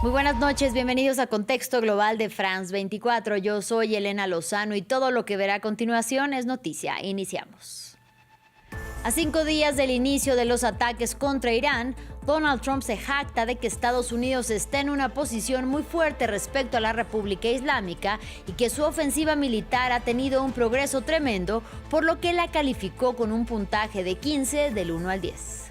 Muy buenas noches, bienvenidos a Contexto Global de France 24. Yo soy Elena Lozano y todo lo que verá a continuación es noticia. Iniciamos. A 5 días del inicio de los ataques contra Irán, Donald Trump se jacta de que Estados Unidos está en una posición muy fuerte respecto a la República Islámica y que su ofensiva militar ha tenido un progreso tremendo, por lo que la calificó con un puntaje de 15 del 1 al 10.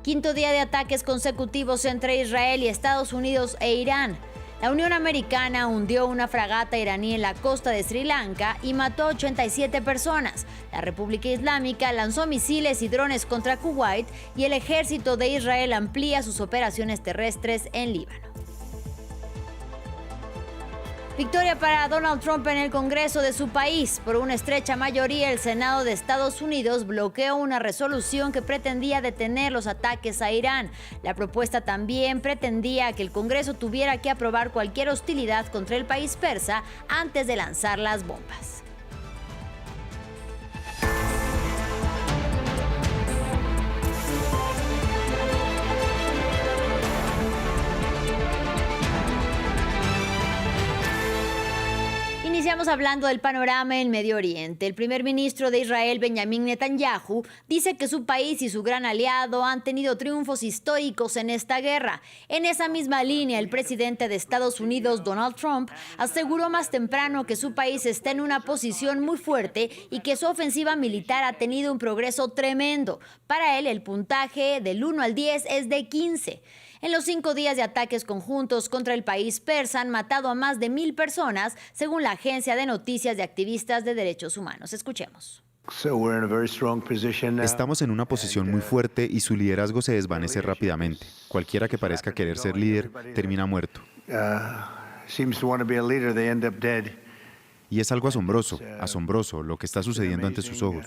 Quinto día de ataques consecutivos entre Israel y Estados Unidos e Irán. La Unión Americana hundió una fragata iraní en la costa de Sri Lanka y mató a 87 personas. La República Islámica lanzó misiles y drones contra Kuwait y el ejército de Israel amplía sus operaciones terrestres en Líbano. Victoria para Donald Trump en el Congreso de su país. Por una estrecha mayoría, el Senado de Estados Unidos bloqueó una resolución que pretendía detener los ataques a Irán. La propuesta también pretendía que el Congreso tuviera que aprobar cualquier hostilidad contra el país persa antes de lanzar las bombas. Iniciamos hablando del panorama en Medio Oriente. El primer ministro de Israel, Benjamin Netanyahu, dice que su país y su gran aliado han tenido triunfos históricos en esta guerra. En esa misma línea, el presidente de Estados Unidos, Donald Trump, aseguró más temprano que su país está en una posición muy fuerte y que su ofensiva militar ha tenido un progreso tremendo. Para él, el puntaje del 1 al 10 es de 15. En los 5 días de ataques conjuntos contra el país persa han matado a más de 1,000 personas, según la agencia de noticias de activistas de derechos humanos. Escuchemos. Estamos en una posición muy fuerte y su liderazgo se desvanece rápidamente. Cualquiera que parezca querer ser líder termina muerto. Y es algo asombroso lo que está sucediendo ante sus ojos,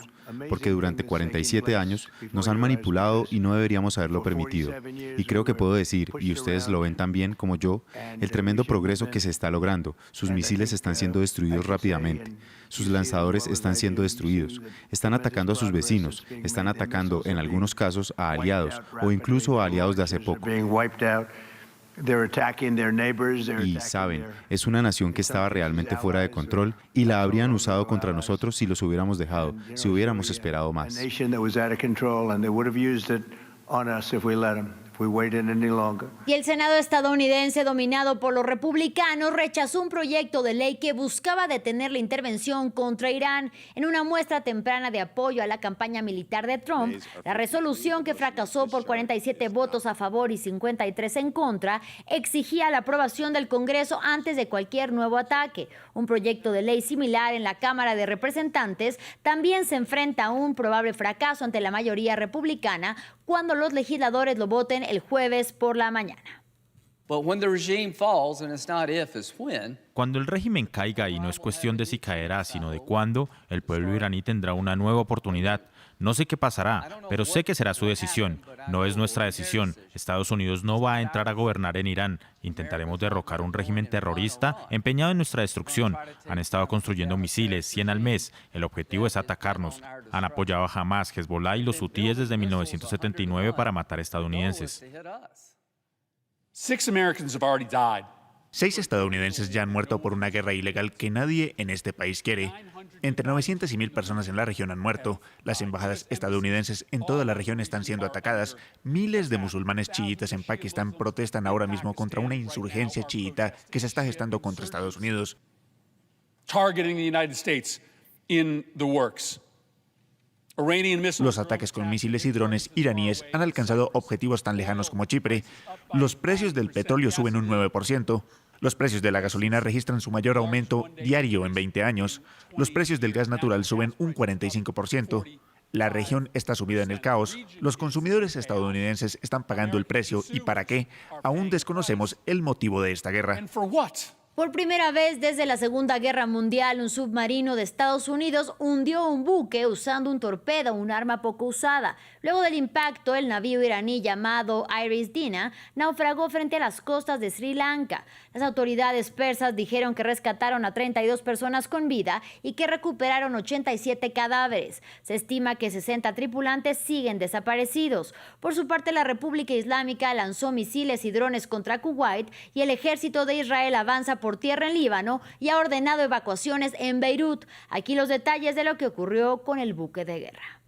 porque durante 47 años nos han manipulado y no deberíamos haberlo permitido. Y creo que puedo decir, y ustedes lo ven tan bien como yo, el tremendo progreso que se está logrando. Sus misiles están siendo destruidos rápidamente. Sus lanzadores están siendo destruidos. Están atacando a sus vecinos. Están atacando, en algunos casos, a aliados o incluso a aliados de hace poco. Y saben, es una nación que estaba realmente fuera de control y la habrían usado contra nosotros si los hubiéramos dejado, si hubiéramos esperado más. Y el Senado estadounidense, dominado por los republicanos, rechazó un proyecto de ley que buscaba detener la intervención contra Irán. En una muestra temprana de apoyo a la campaña militar de Trump, la resolución, que fracasó por 47 votos a favor y 53 en contra, exigía la aprobación del Congreso antes de cualquier nuevo ataque. Un proyecto de ley similar en la Cámara de Representantes también se enfrenta a un probable fracaso ante la mayoría republicana cuando los legisladores lo voten el jueves por la mañana. Cuando el régimen caiga, y no es cuestión de si caerá, sino de cuándo, el pueblo iraní tendrá una nueva oportunidad. No sé qué pasará, pero sé que será su decisión. No es nuestra decisión. Estados Unidos no va a entrar a gobernar en Irán. Intentaremos derrocar un régimen terrorista empeñado en nuestra destrucción. Han estado construyendo misiles, 100 al mes. El objetivo es atacarnos. Han apoyado a Hamas, Hezbollah y los hutíes desde 1979 para matar estadounidenses. 6 estadounidenses ya han muerto por una guerra ilegal que nadie en este país quiere. Entre 900 y 1,000 personas en la región han muerto. Las embajadas estadounidenses en toda la región están siendo atacadas. Miles de musulmanes chiitas en Pakistán protestan ahora mismo contra una insurgencia chiita que se está gestando contra Estados Unidos. Los ataques con misiles y drones iraníes han alcanzado objetivos tan lejanos como Chipre. Los precios del petróleo suben un 9%. Los precios de la gasolina registran su mayor aumento diario en 20 años. Los precios del gas natural suben un 45%. La región está sumida en el caos. Los consumidores estadounidenses están pagando el precio. ¿Y para qué? Aún desconocemos el motivo de esta guerra. Por primera vez desde la Segunda Guerra Mundial, un submarino de Estados Unidos hundió un buque usando un torpedo, un arma poco usada. Luego del impacto, el navío iraní llamado Iris Dina naufragó frente a las costas de Sri Lanka. Las autoridades persas dijeron que rescataron a 32 personas con vida y que recuperaron 87 cadáveres. Se estima que 60 tripulantes siguen desaparecidos. Por su parte, la República Islámica lanzó misiles y drones contra Kuwait y el ejército de Israel avanza por tierra en Líbano y ha ordenado evacuaciones en Beirut. Aquí los detalles de lo que ocurrió con el buque de guerra.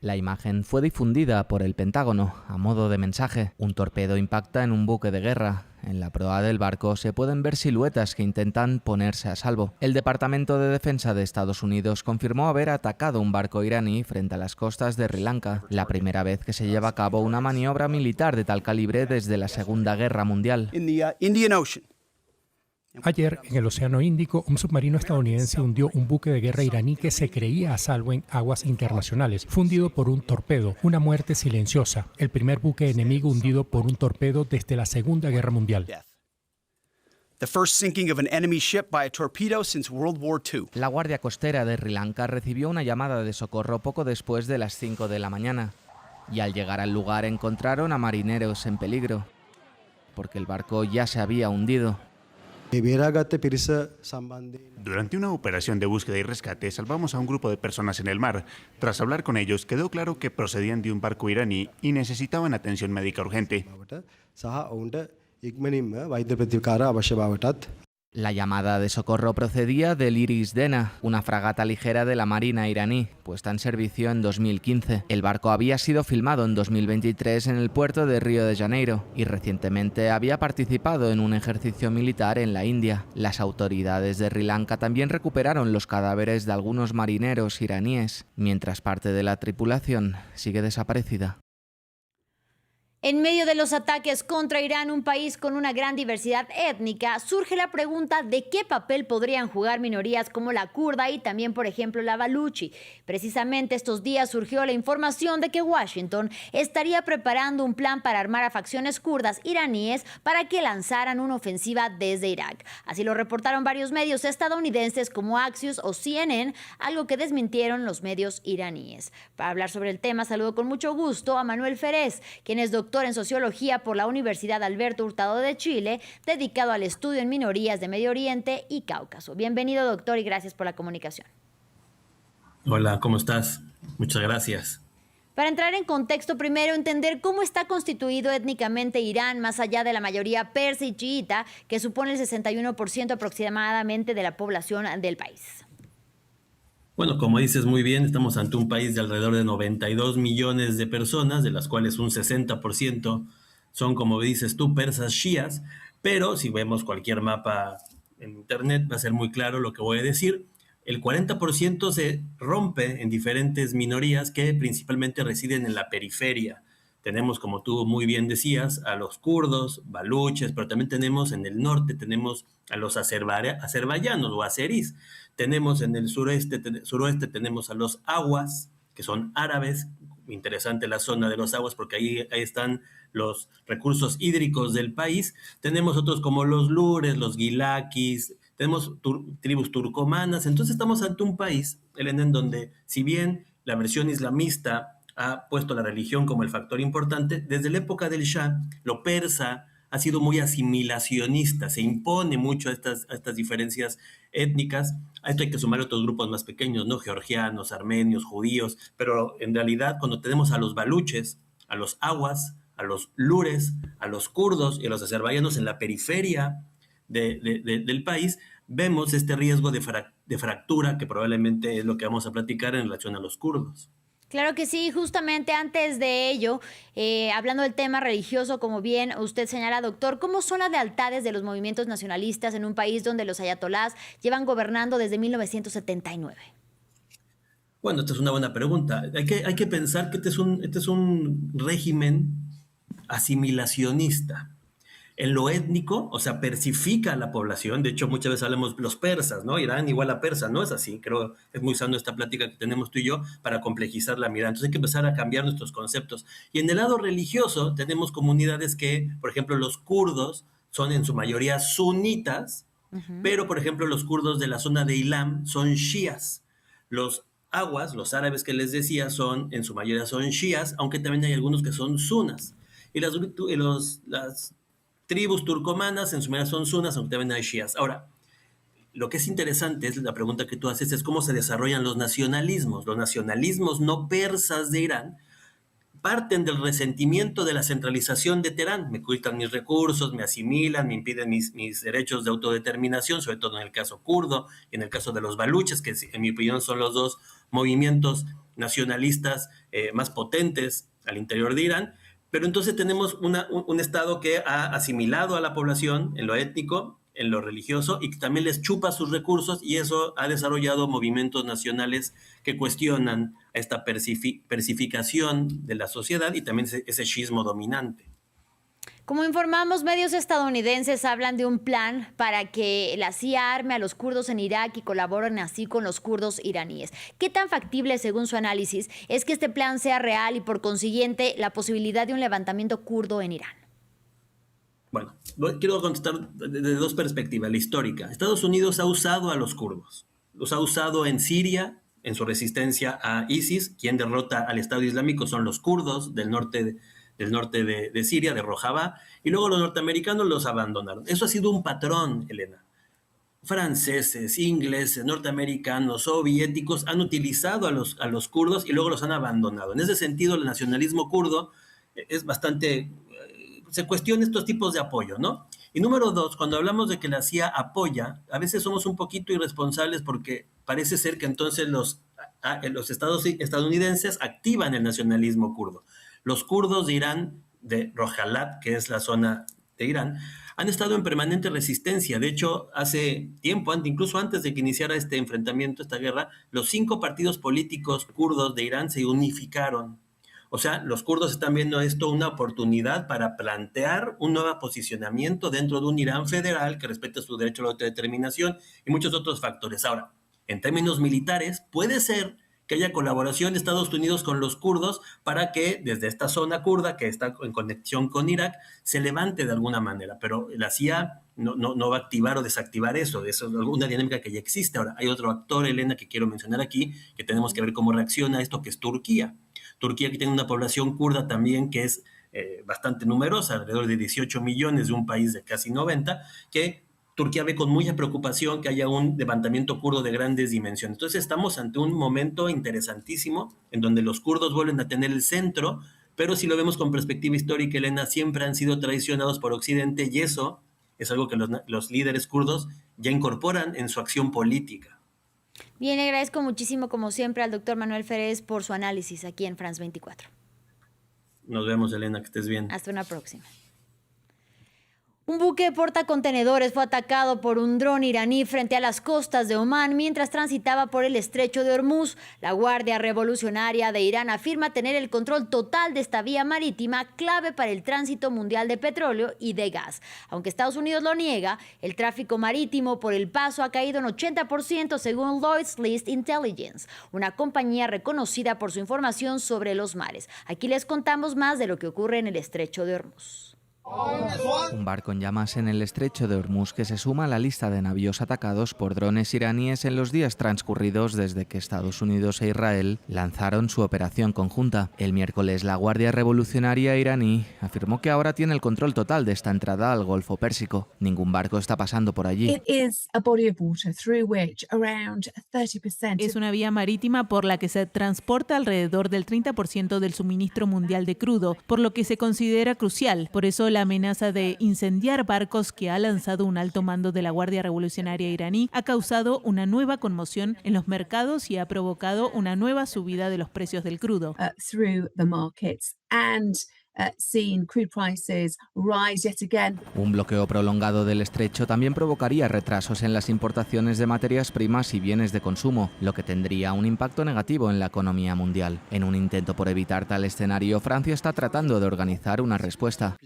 La imagen fue difundida por el Pentágono a modo de mensaje. Un torpedo impacta en un buque de guerra. En la proa del barco se pueden ver siluetas que intentan ponerse a salvo. El Departamento de Defensa de Estados Unidos confirmó haber atacado un barco iraní frente a las costas de Sri Lanka, la primera vez que se lleva a cabo una maniobra militar de tal calibre desde la Segunda Guerra Mundial. Ayer, en el Océano Índico, un submarino estadounidense hundió un buque de guerra iraní que se creía a salvo en aguas internacionales, fundido por un torpedo, una muerte silenciosa, el primer buque enemigo hundido por un torpedo desde la Segunda Guerra Mundial. La Guardia Costera de Sri Lanka recibió una llamada de socorro poco después de las 5 de la mañana, y al llegar al lugar encontraron a marineros en peligro, porque el barco ya se había hundido. Durante una operación de búsqueda y rescate salvamos a un grupo de personas en el mar. Tras hablar con ellos, quedó claro que procedían de un barco iraní y necesitaban atención médica urgente. La llamada de socorro procedía del Iris Dena, una fragata ligera de la Marina iraní, puesta en servicio en 2015. El barco había sido filmado en 2023 en el puerto de Río de Janeiro y recientemente había participado en un ejercicio militar en la India. Las autoridades de Sri Lanka también recuperaron los cadáveres de algunos marineros iraníes, mientras parte de la tripulación sigue desaparecida. En medio de los ataques contra Irán, un país con una gran diversidad étnica, surge la pregunta de qué papel podrían jugar minorías como la kurda y también, por ejemplo, la baluchi. Precisamente estos días surgió la información de que Washington estaría preparando un plan para armar a facciones kurdas iraníes para que lanzaran una ofensiva desde Irak. Así lo reportaron varios medios estadounidenses como Axios o CNN, algo que desmintieron los medios iraníes. Para hablar sobre el tema, saludo con mucho gusto a Manuel Ferez, quien es doctor en Sociología por la Universidad Alberto Hurtado de Chile, dedicado al estudio en minorías de Medio Oriente y Cáucaso. Bienvenido, doctor, y gracias por la comunicación. Hola, ¿cómo estás? Muchas gracias. Para entrar en contexto, primero entender cómo está constituido étnicamente Irán, más allá de la mayoría persa y chiita, que supone el 61% aproximadamente de la población del país. Bueno, como dices muy bien, estamos ante un país de alrededor de 92 millones de personas, de las cuales un 60% son, como dices tú, persas chiíes, pero si vemos cualquier mapa en internet va a ser muy claro lo que voy a decir. El 40% se rompe en diferentes minorías que principalmente residen en la periferia. Tenemos, como tú muy bien decías, a los kurdos, baluches, pero también tenemos en el norte, tenemos a los azerbaiyanos o azeríes. Tenemos en el suroeste tenemos a los awas, que son árabes. Interesante la zona de los aguas porque ahí están los recursos hídricos del país. Tenemos otros como los lures, los gilakis, tenemos tribus turcomanas. Entonces estamos ante un país, Elena, en donde si bien la versión islamista ha puesto la religión como el factor importante, desde la época del Shah, lo persa ha sido muy asimilacionista, se impone mucho a estas diferencias étnicas. A esto hay que sumar otros grupos más pequeños, ¿no? Georgianos, armenios, judíos, pero en realidad cuando tenemos a los baluches, a los awas, a los lures, a los kurdos y a los azerbaiyanos en la periferia del país, vemos este riesgo de fractura que probablemente es lo que vamos a platicar en relación a los kurdos. Claro que sí, justamente antes de ello, hablando del tema religioso, como bien usted señala, doctor, ¿cómo son las lealtades de los movimientos nacionalistas en un país donde los ayatolás llevan gobernando desde 1979? Bueno, esta es una buena pregunta. Hay que pensar que este es un régimen asimilacionista. En lo étnico, o sea, persifica a la población. De hecho, muchas veces hablamos los persas, ¿no? Irán igual a persa, ¿no? Es así. Creo es muy sano esta plática que tenemos tú y yo para complejizar la mirada. Entonces hay que empezar a cambiar nuestros conceptos. Y en el lado religioso tenemos comunidades que, por ejemplo, los kurdos son en su mayoría sunitas, Pero, por ejemplo, los kurdos de la zona de Ilam son chiíes. Los aguas, los árabes que les decía, en su mayoría son chiíes, aunque también hay algunos que son sunas. Y las tribus turcomanas en su mayoría son sunas, aunque también hay chiíes. Ahora, lo que es interesante es la pregunta que tú haces, es cómo se desarrollan los nacionalismos. Los nacionalismos no persas de Irán parten del resentimiento de la centralización de Teherán. Me quitan mis recursos, me asimilan, me impiden mis derechos de autodeterminación, sobre todo en el caso kurdo y en el caso de los baluches, que en mi opinión son los dos movimientos nacionalistas más potentes al interior de Irán. Pero entonces tenemos un Estado que ha asimilado a la población en lo étnico, en lo religioso, y que también les chupa sus recursos, y eso ha desarrollado movimientos nacionales que cuestionan esta persificación de la sociedad y también ese chiismo dominante. Como informamos, medios estadounidenses hablan de un plan para que la CIA arme a los kurdos en Irak y colaboren así con los kurdos iraníes. ¿Qué tan factible, según su análisis, es que este plan sea real y, por consiguiente, la posibilidad de un levantamiento kurdo en Irán? Bueno, quiero contestar desde dos perspectivas. La histórica. Estados Unidos ha usado a los kurdos. Los ha usado en Siria, en su resistencia a ISIS. Quien derrota al Estado Islámico son los kurdos del norte de Siria, de Rojava. Y luego los norteamericanos los abandonaron. Eso ha sido un patrón, Elena. Franceses, ingleses, norteamericanos, soviéticos han utilizado a los kurdos y luego los han abandonado. En ese sentido, el nacionalismo kurdo es bastante... se cuestiona estos tipos de apoyo, ¿no? Y número dos, cuando hablamos de que la CIA apoya, a veces somos un poquito irresponsables porque parece ser que entonces los estadounidenses activan el nacionalismo kurdo. Los kurdos de Irán, de Rojalat, que es la zona de Irán, han estado en permanente resistencia. De hecho, hace tiempo, incluso antes de que iniciara este enfrentamiento, esta guerra, los 5 partidos políticos kurdos de Irán se unificaron. O sea, los kurdos están viendo esto una oportunidad para plantear un nuevo posicionamiento dentro de un Irán federal que respete su derecho a la autodeterminación y muchos otros factores. Ahora, en términos militares, puede ser que haya colaboración de Estados Unidos con los kurdos para que desde esta zona kurda, que está en conexión con Irak, se levante de alguna manera. Pero la CIA no va a activar o desactivar eso. Eso es una dinámica que ya existe. Ahora, hay otro actor, Elena, que quiero mencionar aquí, que tenemos que ver cómo reacciona a esto, que es Turquía. Turquía, que tiene una población kurda también que es bastante numerosa, alrededor de 18 millones de un país de casi 90, que Turquía ve con mucha preocupación que haya un levantamiento kurdo de grandes dimensiones. Entonces estamos ante un momento interesantísimo en donde los kurdos vuelven a tener el centro, pero si lo vemos con perspectiva histórica, Elena, siempre han sido traicionados por Occidente y eso es algo que los líderes kurdos ya incorporan en su acción política. Bien, le agradezco muchísimo, como siempre, al doctor Manuel Ferez por su análisis aquí en France 24. Nos vemos, Elena, que estés bien. Hasta una próxima. Un buque portacontenedores fue atacado por un dron iraní frente a las costas de Omán mientras transitaba por el estrecho de Hormuz. La Guardia Revolucionaria de Irán afirma tener el control total de esta vía marítima clave para el tránsito mundial de petróleo y de gas. Aunque Estados Unidos lo niega, el tráfico marítimo por el paso ha caído en 80% según Lloyd's List Intelligence, una compañía reconocida por su información sobre los mares. Aquí les contamos más de lo que ocurre en el estrecho de Hormuz. Un barco en llamas en el estrecho de Hormuz que se suma a la lista de navíos atacados por drones iraníes en los días transcurridos desde que Estados Unidos e Israel lanzaron su operación conjunta. El miércoles, la Guardia Revolucionaria iraní afirmó que ahora tiene el control total de esta entrada al Golfo Pérsico. Ningún barco está pasando por allí. Es una vía marítima por la que se transporta alrededor del 30% del suministro mundial de crudo, por lo que se considera crucial. Por eso la amenaza de incendiar barcos que ha lanzado un alto mando de la Guardia Revolucionaria iraní ha causado una nueva conmoción en los mercados y ha provocado una nueva subida de los precios del crudo. Un bloqueo prolongado del estrecho también provocaría retrasos en las importaciones de materias primas y bienes de consumo, lo que tendría un impacto negativo en la economía mundial. En un intento por evitar tal escenario, Francia está tratando de organizar una respuesta.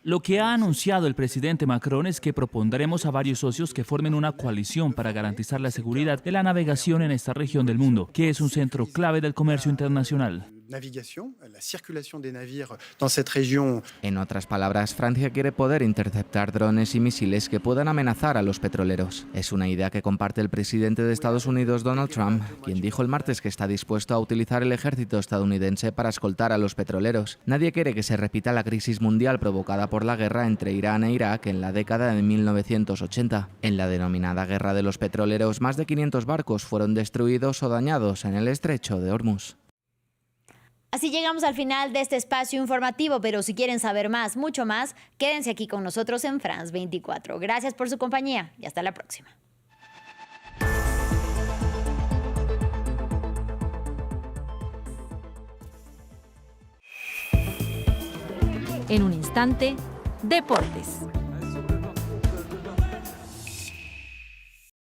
Lo que ha anunciado el presidente Macron es que propondremos a varios socios que formen una coalición para garantizar la seguridad de la navegación en esta región del mundo, que es un centro clave del comercio internacional. En otras palabras, Francia quiere poder interceptar drones y misiles que puedan amenazar a los petroleros. Es una idea que comparte el presidente de Estados Unidos, Donald Trump, quien dijo el martes que está dispuesto a utilizar el ejército estadounidense para escoltar a los petroleros. Nadie quiere que se repita la crisis mundial provocada por la guerra entre Irán e Irak en la década de 1980. En la denominada Guerra de los Petroleros, más de 500 barcos fueron destruidos o dañados en el estrecho de Hormuz. Así llegamos al final de este espacio informativo, pero si quieren saber más, mucho más, quédense aquí con nosotros en France 24. Gracias por su compañía y hasta la próxima. En un instante, deportes.